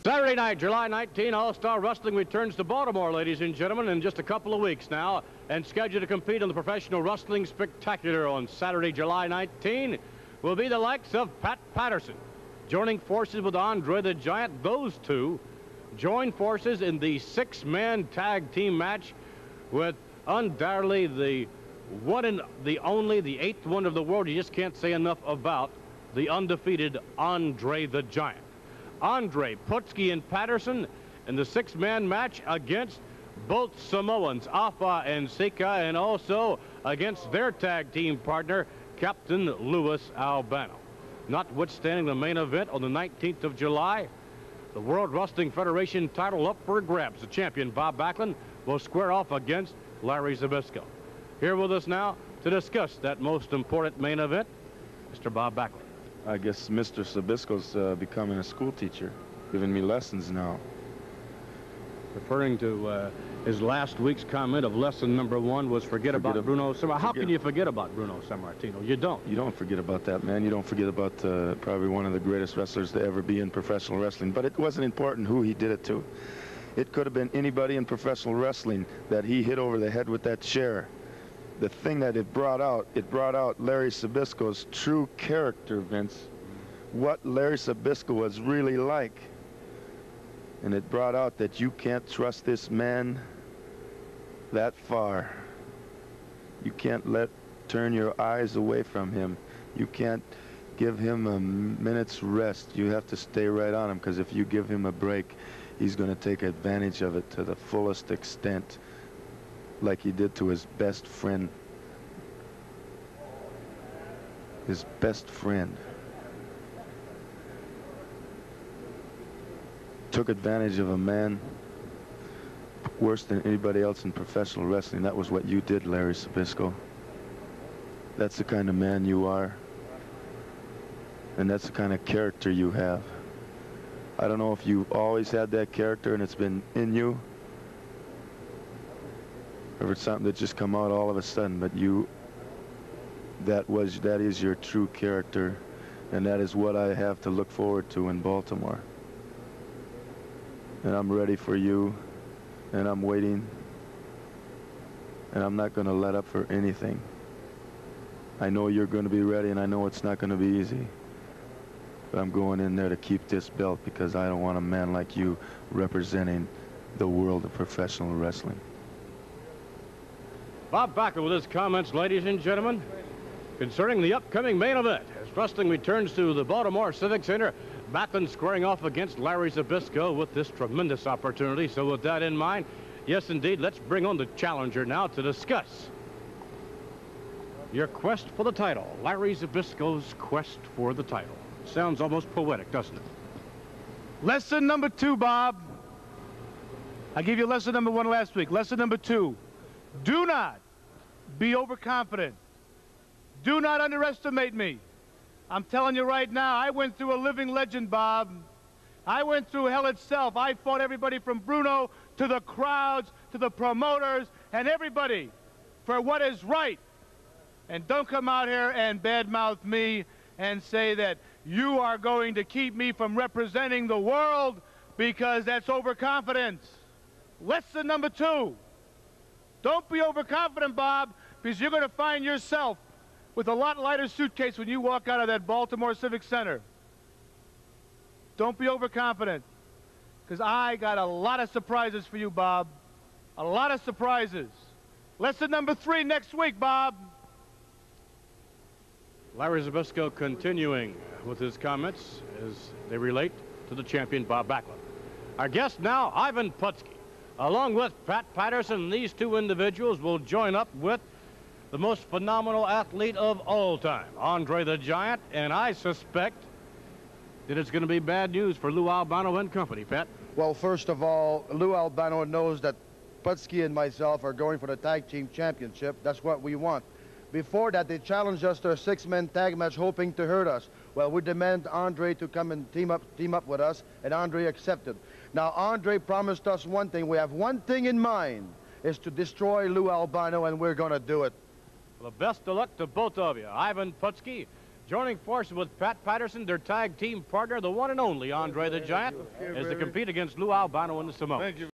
Saturday night, July 19, All-Star Wrestling returns to Baltimore, ladies and gentlemen, in just a couple of weeks now, and scheduled to compete in the Professional Wrestling Spectacular on Saturday, July 19, will be the likes of Pat Patterson. Joining forces with Andre the Giant, those two join forces in the six-man tag team match with undoubtedly the one and the only, the eighth one of the world you just can't say enough about, the undefeated Andre the Giant. Andre, Putski, and Patterson in the six-man match against both Samoans, Afa and Sika, and also against their tag team partner, Captain Louis Albano. Notwithstanding the main event on the 19th of July, the World Wrestling Federation title up for grabs. The champion, Bob Backlund, will square off against Larry Zbyszko. Here with us now to discuss that most important main event, Mr. Bob Backlund. I guess Mr. Zbyszko's becoming a school teacher, giving me lessons now. Referring to his last week's comment of lesson number one was forget about Bruno Sammartino. How can you forget about Bruno Sammartino? You don't. You don't forget about that, man. You don't forget about probably one of the greatest wrestlers to ever be in professional wrestling. But it wasn't important who he did it to. It could have been anybody in professional wrestling that he hit over the head with that chair. The thing that it brought out Larry Zbyszko's true character, Vince. What Larry Zbyszko was really like. And it brought out that you can't trust this man that far. You can't turn your eyes away from him. You can't give him a minute's rest. You have to stay right on him, because if you give him a break, he's going to take advantage of it to the fullest extent, like he did to his best friend. His best friend. Took advantage of a man worse than anybody else in professional wrestling. That was what you did, Larry Zbyszko. That's the kind of man you are. And that's the kind of character you have. I don't know if you always had that character and it's been in you, or if it's something that just come out all of a sudden, but that is your true character, and that is what I have to look forward to in Baltimore. And I'm ready for you, and I'm waiting, and I'm not going to let up for anything. I know you're going to be ready, and I know it's not going to be easy, but I'm going in there to keep this belt, because I don't want a man like you representing the world of professional wrestling. Bob Backlund with his comments, ladies and gentlemen, concerning the upcoming main event. As wrestling returns to the Baltimore Civic Center, Backlund squaring off against Larry Zbyszko with this tremendous opportunity. So with that in mind, yes, indeed, let's bring on the challenger now to discuss your quest for the title. Larry Zbyszko's quest for the title. Sounds almost poetic, doesn't it? Lesson number 2, Bob. I gave you lesson number 1 last week. Lesson number 2. Do not be overconfident. Do not underestimate me. I'm telling you right now, I went through a living legend, Bob. I went through hell itself. I fought everybody from Bruno to the crowds to the promoters and everybody for what is right. And don't come out here and badmouth me and say that you are going to keep me from representing the world, because that's overconfidence. Lesson number 2. Don't be overconfident, Bob, because you're going to find yourself with a lot lighter suitcase when you walk out of that Baltimore Civic Center. Don't be overconfident, because I got a lot of surprises for you, Bob. A lot of surprises. Lesson number 3 next week, Bob. Larry Zbyszko continuing with his comments as they relate to the champion, Bob Backlund. Our guest now, Ivan Putski. Along with Pat Patterson, these two individuals will join up with the most phenomenal athlete of all time, Andre the Giant, and I suspect that it's going to be bad news for Lou Albano and company, Pat. Well, first of all, Lou Albano knows that Putski and myself are going for the tag team championship. That's what we want. Before that, they challenged us to a six-man tag match, hoping to hurt us. Well, we demand Andre to come and team up with us, and Andre accepted. Now, Andre promised us one thing. We have one thing in mind, is to destroy Lou Albano, and we're going to do it. Well, best of luck to both of you. Ivan Putski, joining forces with Pat Patterson, their tag team partner, the one and only Andre the Giant, as they compete against Lou Albano and the Samoans.